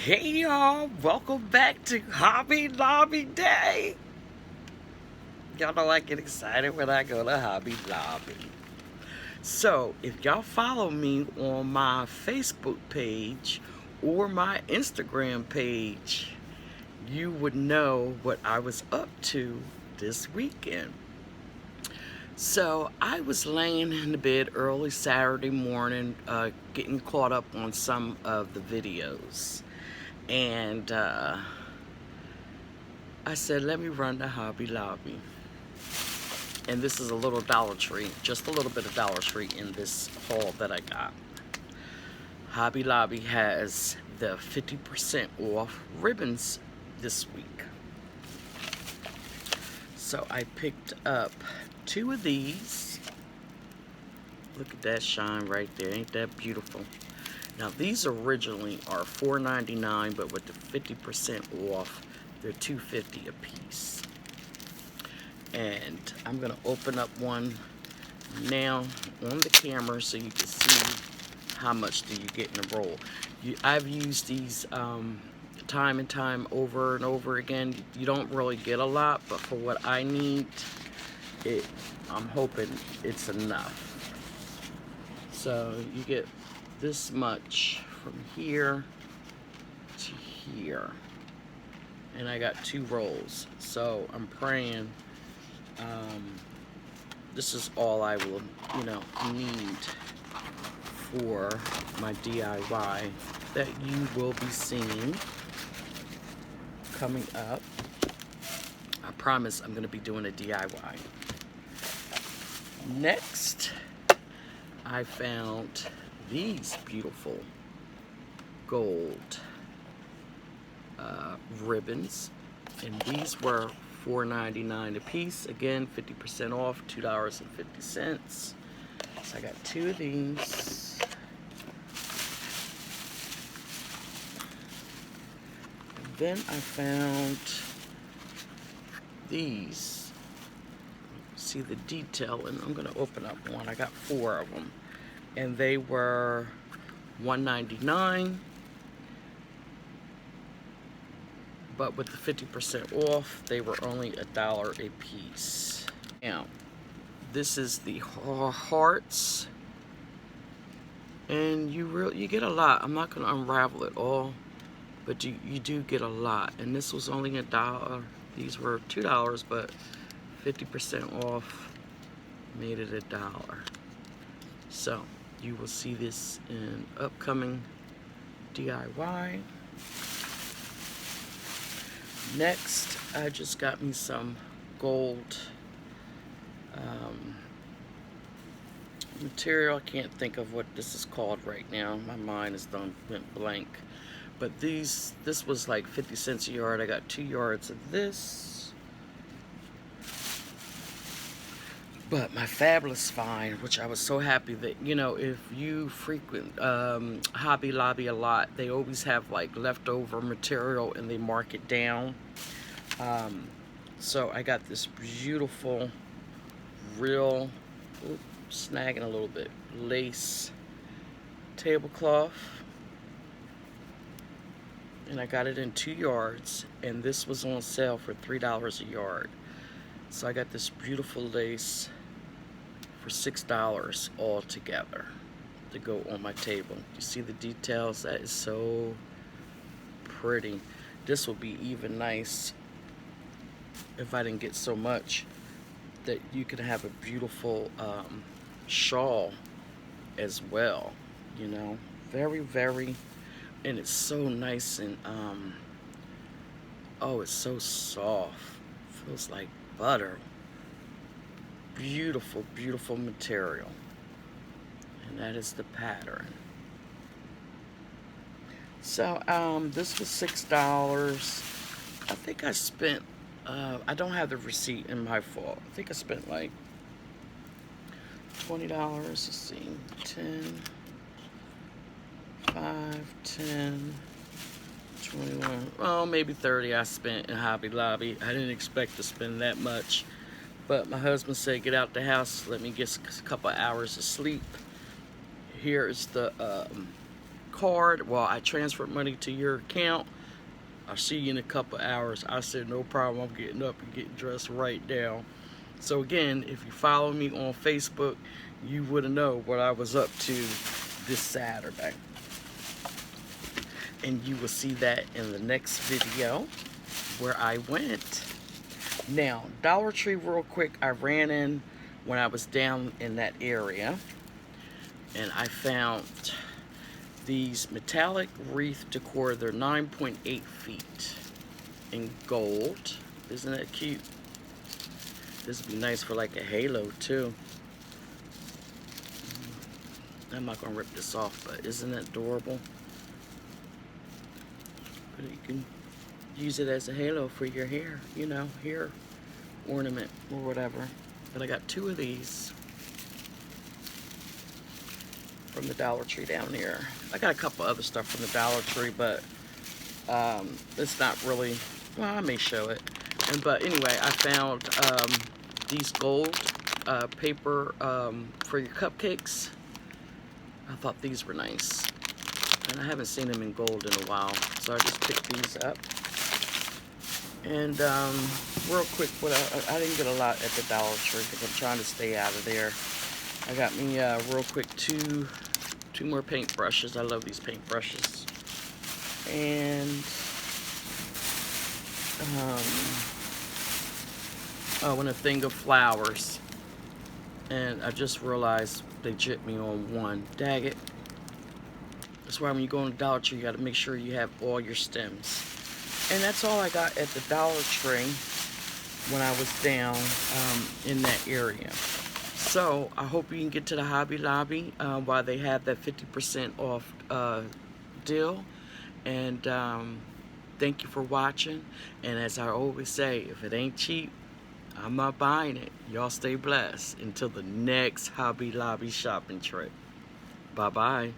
Hey y'all, welcome back to Hobby Lobby Day. Y'all know I get excited when I go to Hobby Lobby. So, if y'all follow me on my Facebook page or my Instagram page, you would know what I was up to this weekend. So, I was laying in the bed early Saturday morning, getting caught up on some of the videos. And I said, let me run to Hobby Lobby. And this is a little Dollar Tree, just a little bit of Dollar Tree in this haul that I got. Hobby Lobby has the 50% off ribbons this week. So I picked up 2 of these. Look at that shine right there, ain't that beautiful? Now these originally are $4.99, but with the 50% off, they're $2.50 a piece. And I'm gonna open up one now on the camera so you can see how much do you get in a roll. I've used these time and time over and over again. You don't really get a lot, but for what I need, I'm hoping it's enough. So you get this much from here to here, and I got 2 rolls, so I'm praying this is all I will need for my DIY that you will be seeing coming up. I promise I'm going to be doing a DIY. Next, I found these beautiful gold ribbons, and these were $4.99 a piece. Again, 50% off, $2.50. So I got 2 of these. And then I found these. See the detail, and I'm gonna open up one. I got 4 of them, and they were $1.99, but with the 50% off, they were only $1 a piece. Now, this is the hearts, and you get a lot. I'm not gonna unravel it all, but you do get a lot. And this was only $1. These were $2, but 50% off made it $1. So you will see this in upcoming DIY. Next, I just got me some gold material. I can't think of what this is called right now. My mind is went blank. But this was like 50 cents a yard. I got 2 yards of this. But my fabulous find, which I was so happy that, if you frequent Hobby Lobby a lot, they always have like leftover material and they mark it down. So I got this beautiful, real, snagging a little bit, lace tablecloth. And I got it in 2 yards, and this was on sale for $3 a yard. So I got this beautiful lace for $6 all together to go on my table. You see the details? That is so pretty. This will be even nice if I didn't get so much, that you could have a beautiful shawl as well, very, very, and it's so nice, and oh, it's so soft, feels like butter. Beautiful, beautiful material. And that is the pattern. So this was $6. I think I spent I don't have the receipt, in my fault. I think I spent like $20. Let's see, 10, 5, 10, 21, well, maybe 30 I spent in Hobby Lobby. I didn't expect to spend that much, but my husband said, get out the house, let me get a couple hours of sleep. Here's the card. Well, I transferred money to your account. I'll see you in a couple hours. I said, no problem. I'm getting up and getting dressed right now. So again, if you follow me on Facebook, you would know what I was up to this Saturday. And you will see that in the next video where I went. Now, Dollar Tree real quick, I ran in when I was down in that area. And I found these metallic wreath decor. They're 9.8 feet in gold. Isn't that cute? This would be nice for like a halo too. I'm not gonna rip this off, but isn't it adorable? But you can use it as a halo for your hair, you know, hair ornament or whatever. But I got 2 of these from the Dollar Tree down here. I got a couple other stuff from the Dollar Tree, but it's not really, well, I may show it. But anyway, I found these gold paper for your cupcakes. I thought these were nice. And I haven't seen them in gold in a while, so I just picked these up. And real quick, I didn't get a lot at the Dollar Tree because I'm trying to stay out of there. I got me real quick two more paint brushes. I love these paint brushes. And and a thing of flowers. And I just realized they jipped me on one. Dag it. That's why when you go in the Dollar Tree, you got to make sure you have all your stems. And that's all I got at the Dollar Tree when I was down in that area. So I hope you can get to the Hobby Lobby while they have that 50% off deal. And thank you for watching. And as I always say, if it ain't cheap, I'm not buying it. Y'all stay blessed until the next Hobby Lobby shopping trip. Bye-bye.